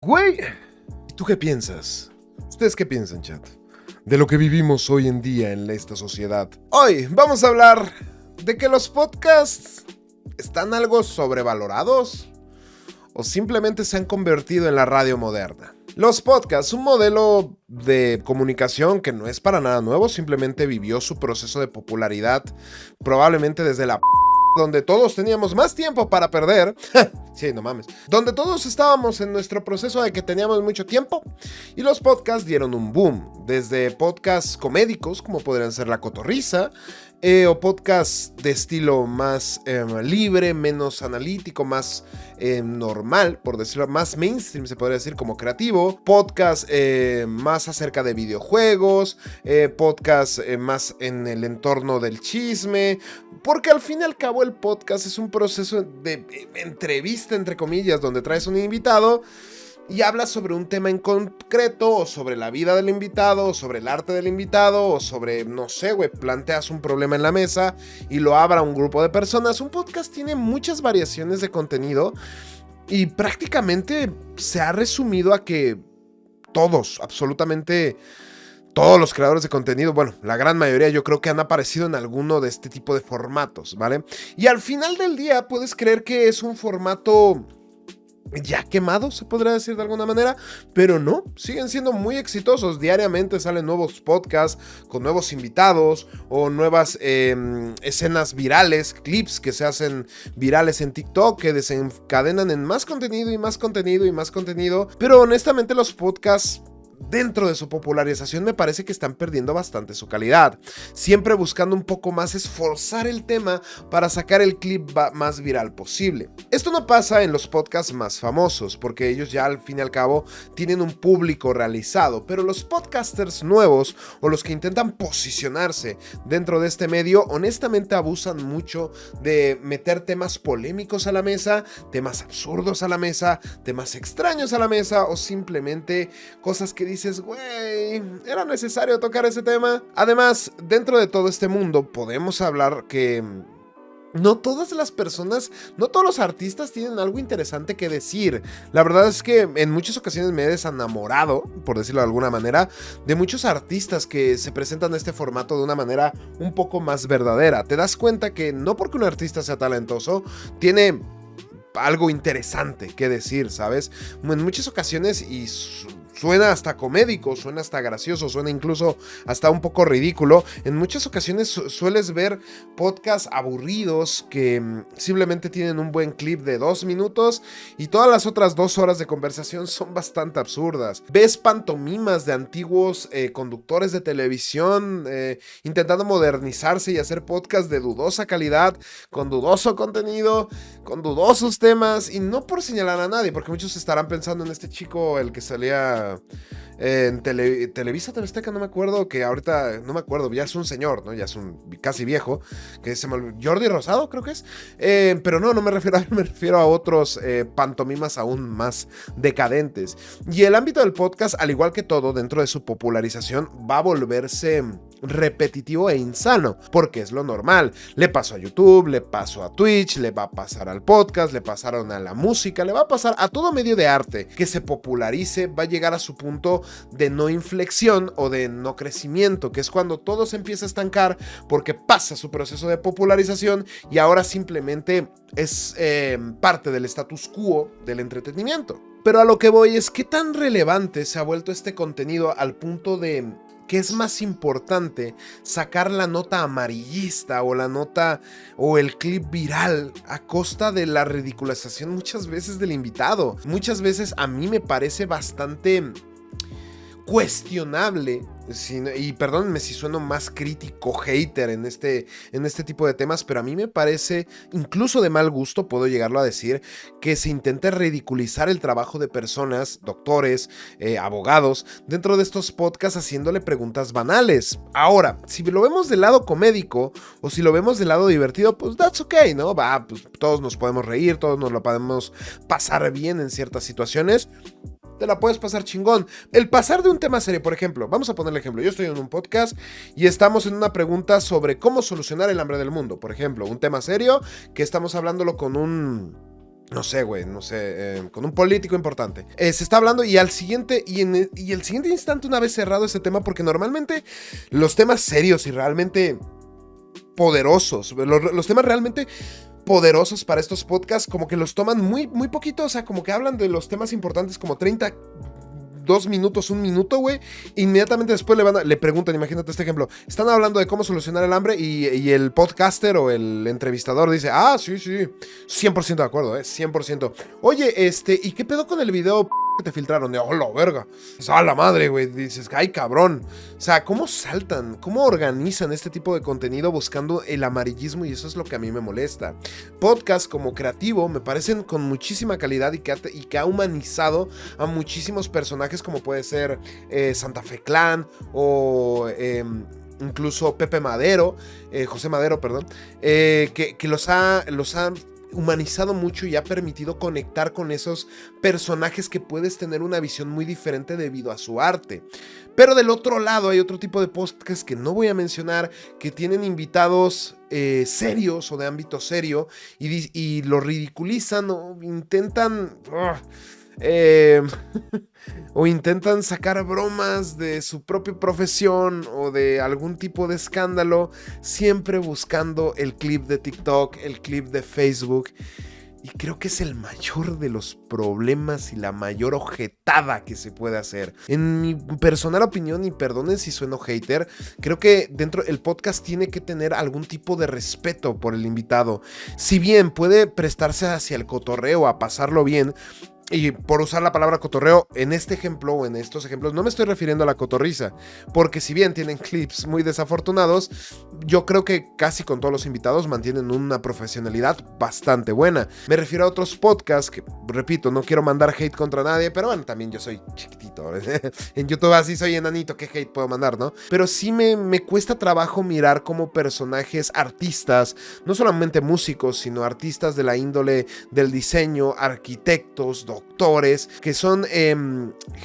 Güey, ¿y tú qué piensas? ¿Ustedes qué piensan, chat? De lo que vivimos hoy en día en esta sociedad. Hoy vamos a hablar de que los podcasts están algo sobrevalorados o simplemente se han convertido en la radio moderna. Los podcasts, un modelo de comunicación que no es para nada nuevo, simplemente vivió su proceso de popularidad probablemente desde la donde todos teníamos más tiempo para perder. Sí, no mames. Donde todos estábamos en nuestro proceso de que teníamos mucho tiempo. Y los podcasts dieron un boom. Desde podcasts comédicos, como podrían ser La Cotorrisa, o podcasts de estilo más libre, menos analítico, más normal, por decirlo, más mainstream se podría decir, como creativo. Podcasts más acerca de videojuegos, podcasts más en el entorno del chisme, porque al fin y al cabo el podcast es un proceso de entrevista, entre comillas, donde traes un invitado y hablas sobre un tema en concreto, o sobre la vida del invitado, o sobre el arte del invitado, o sobre, no sé, güey, planteas un problema en la mesa y lo abra un grupo de personas. Un podcast tiene muchas variaciones de contenido y prácticamente se ha resumido a que todos, absolutamente todos los creadores de contenido, bueno, la gran mayoría yo creo que han aparecido en alguno de este tipo de formatos, ¿vale? Y al final del día puedes creer que es un formato ya quemado, se podría decir de alguna manera, pero no, siguen siendo muy exitosos. Diariamente salen nuevos podcasts con nuevos invitados o nuevas escenas virales, clips que se hacen virales en TikTok, que desencadenan en más contenido y más contenido y más contenido. Pero honestamente los podcasts, dentro de su popularización, me parece que están perdiendo bastante su calidad, siempre buscando un poco más esforzar el tema para sacar el clip más viral posible. Esto no pasa en los podcasts más famosos, porque ellos ya al fin y al cabo tienen un público realizado, pero los podcasters nuevos o los que intentan posicionarse dentro de este medio, honestamente abusan mucho de meter temas polémicos a la mesa, temas absurdos a la mesa, temas extraños a la mesa, o simplemente cosas que dices, güey, ¿era necesario tocar ese tema? Además, dentro de todo este mundo podemos hablar que no todas las personas, no todos los artistas tienen algo interesante que decir. La verdad es que en muchas ocasiones me he desenamorado, por decirlo de alguna manera, de muchos artistas que se presentan en este formato de una manera un poco más verdadera. Te das cuenta que no porque un artista sea talentoso, tiene algo interesante que decir, ¿sabes? En muchas ocasiones, y suena hasta comédico, suena hasta gracioso, suena incluso hasta un poco ridículo. En muchas ocasiones sueles ver podcasts aburridos que simplemente tienen un buen clip de 2 minutos y todas las otras 2 horas de conversación son bastante absurdas. Ves pantomimas de antiguos conductores de televisión intentando modernizarse y hacer podcasts de dudosa calidad, con dudoso contenido, con dudosos temas, y no por señalar a nadie, porque muchos estarán pensando en este chico, el que salía en Televisa, TV Azteca, no me acuerdo, que ahorita, no me acuerdo, ya es un señor, ¿no? Ya es un casi viejo, que se me olvidó, Jordi Rosado creo que es, pero no me refiero me refiero a otros pantomimas aún más decadentes. Y el ámbito del podcast, al igual que todo, dentro de su popularización, va a volverse repetitivo e insano, porque es lo normal. Le pasó a YouTube, le pasó a Twitch, le va a pasar al podcast, le pasaron a la música, le va a pasar a todo medio de arte que se popularice, va a llegar a su punto de no inflexión o de no crecimiento, que es cuando todo se empieza a estancar porque pasa su proceso de popularización y ahora simplemente es parte del status quo del entretenimiento. Pero a lo que voy es qué tan relevante se ha vuelto este contenido al punto de que es más importante sacar la nota amarillista o la nota o el clip viral a costa de la ridiculización muchas veces del invitado. Muchas veces a mí me parece bastante cuestionable, y perdónenme si sueno más crítico, hater en este tipo de temas, pero a mí me parece, incluso de mal gusto, puedo llegarlo a decir, que se intente ridiculizar el trabajo de personas, doctores, abogados, dentro de estos podcasts haciéndole preguntas banales. Ahora, si lo vemos del lado comédico, o si lo vemos del lado divertido, pues that's okay, ¿no? Va, pues todos nos podemos reír, todos nos lo podemos pasar bien en ciertas situaciones. Te la puedes pasar chingón. El pasar de un tema serio, por ejemplo, vamos a poner el ejemplo, yo estoy en un podcast y estamos en una pregunta sobre cómo solucionar el hambre del mundo, por ejemplo, un tema serio que estamos hablándolo con un no sé, güey, no sé, con un político importante. Se está hablando y al siguiente, y el siguiente instante, una vez cerrado ese tema, porque normalmente los temas serios y realmente poderosos, los temas realmente poderosos para estos podcasts, como que los toman muy, muy poquito, o sea, como que hablan de los temas importantes como 30 2 minutos, 1 minuto, güey. Inmediatamente después le preguntan, imagínate este ejemplo. Están hablando de cómo solucionar el hambre y el podcaster o el entrevistador dice, ah, sí, 100% de acuerdo, 100%. Oye, ¿y qué pedo con el video que te filtraron? De, oh, la verga. A la madre, güey. Dices, ay, cabrón. O sea, ¿cómo saltan? ¿Cómo organizan este tipo de contenido buscando el amarillismo? Y eso es lo que a mí me molesta. Podcasts como Creativo me parecen con muchísima calidad y que ha humanizado a muchísimos personajes como puede ser Santa Fe Clan o incluso Pepe Madero, José Madero, perdón, que los ha humanizado mucho y ha permitido conectar con esos personajes que puedes tener una visión muy diferente debido a su arte. Pero del otro lado hay otro tipo de podcasts que no voy a mencionar, que tienen invitados serios o de ámbito serio y lo ridiculizan o intentan... o intentan sacar bromas de su propia profesión o de algún tipo de escándalo, siempre buscando el clip de TikTok, el clip de Facebook. Y creo que es el mayor de los problemas y la mayor ojetada que se puede hacer. En mi personal opinión, y perdonen si sueno hater, creo que dentro del podcast tiene que tener algún tipo de respeto por el invitado. Si bien puede prestarse hacia el cotorreo, a pasarlo bien, y por usar la palabra cotorreo, en este ejemplo o en estos ejemplos no me estoy refiriendo a la cotorriza, porque si bien tienen clips muy desafortunados, yo creo que casi con todos los invitados mantienen una profesionalidad bastante buena. Me refiero a otros podcasts que, repito, no quiero mandar hate contra nadie, pero bueno, también yo soy chiquitito. En YouTube así soy enanito, ¿qué hate puedo mandar, no? Pero sí me cuesta trabajo mirar como personajes artistas, no solamente músicos, sino artistas de la índole del diseño, arquitectos, doctores, que son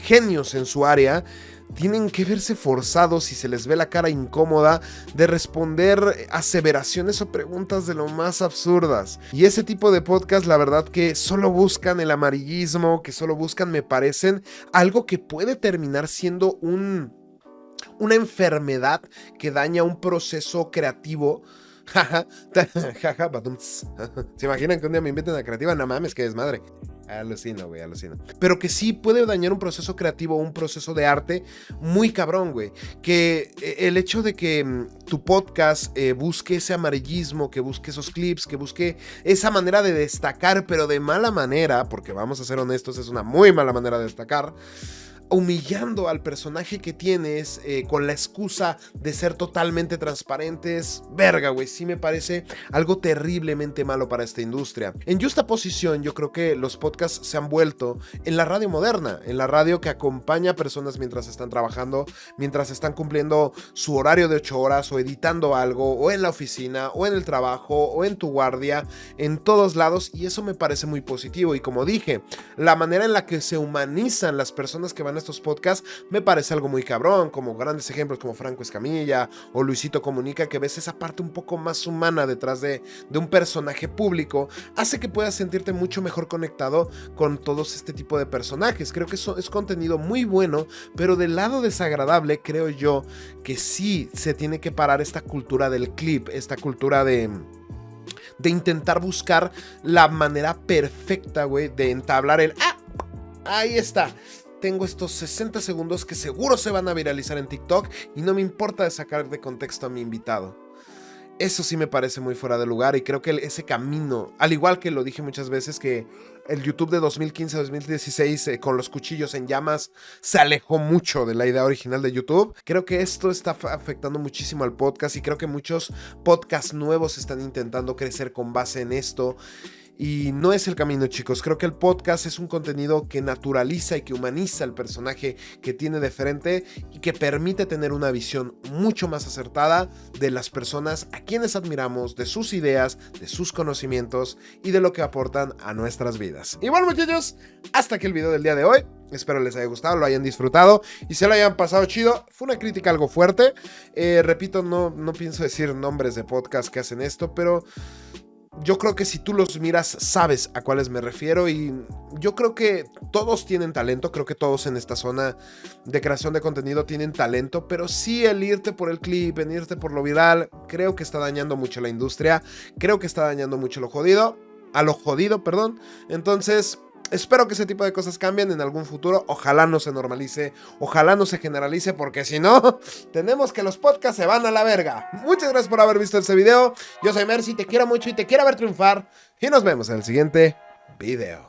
genios en su área, tienen que verse forzados y se les ve la cara incómoda de responder aseveraciones o preguntas de lo más absurdas. Y ese tipo de podcast, la verdad que solo buscan el amarillismo, que solo buscan, me parecen, algo que puede terminar siendo una enfermedad que daña un proceso creativo. Jaja, ¿se imaginan que un día me inviten a Creativa? No mames, qué desmadre. Alucino, güey, alucino. Pero que sí puede dañar un proceso creativo, un proceso de arte muy cabrón, güey. Que el hecho de que tu podcast busque ese amarillismo, que busque esos clips, que busque esa manera de destacar, pero de mala manera, porque vamos a ser honestos, es una muy mala manera de destacar, humillando al personaje que tienes con la excusa de ser totalmente transparentes. Verga, güey, sí me parece algo terriblemente malo para esta industria. En justa posición, yo creo que los podcasts se han vuelto en la radio moderna, en la radio que acompaña a personas mientras están trabajando, mientras están cumpliendo su horario de 8 horas o editando algo, o en la oficina, o en el trabajo, o en tu guardia, en todos lados, y eso me parece muy positivo. Y como dije, la manera en la que se humanizan las personas que van a estos podcasts me parece algo muy cabrón, como grandes ejemplos como Franco Escamilla o Luisito Comunica, que ves esa parte un poco más humana detrás de un personaje público, hace que puedas sentirte mucho mejor conectado con todos este tipo de personajes. Creo que eso es contenido muy bueno, pero del lado desagradable creo yo que sí se tiene que parar esta cultura del clip, esta cultura de intentar buscar la manera perfecta, güey, de entablar el ahí está. Tengo estos 60 segundos que seguro se van a viralizar en TikTok y no me importa sacar de contexto a mi invitado. Eso sí me parece muy fuera de lugar y creo que ese camino, al igual que lo dije muchas veces, que el YouTube de 2015-2016 con los cuchillos en llamas se alejó mucho de la idea original de YouTube. Creo que esto está afectando muchísimo al podcast y creo que muchos podcasts nuevos están intentando crecer con base en esto. Y no es el camino, chicos. Creo que el podcast es un contenido que naturaliza y que humaniza el personaje que tiene de frente y que permite tener una visión mucho más acertada de las personas a quienes admiramos, de sus ideas, de sus conocimientos y de lo que aportan a nuestras vidas. Y bueno, muchachos, hasta aquí el video del día de hoy. Espero les haya gustado, lo hayan disfrutado y se lo hayan pasado chido. Fue una crítica algo fuerte. Repito, no pienso decir nombres de podcast que hacen esto, pero Yo creo que si tú los miras, sabes a cuáles me refiero y yo creo que todos tienen talento, creo que todos en esta zona de creación de contenido tienen talento, pero sí el irte por el clip, en irte por lo viral, creo que está dañando mucho la industria, creo que está dañando mucho a lo jodido, perdón. Entonces, espero que ese tipo de cosas cambien en algún futuro. Ojalá no se normalice, ojalá no se generalice, porque si no, tenemos que los podcasts se van a la verga. Muchas gracias por haber visto este video. Yo soy Mercy, te quiero mucho y te quiero ver triunfar. Y nos vemos en el siguiente video.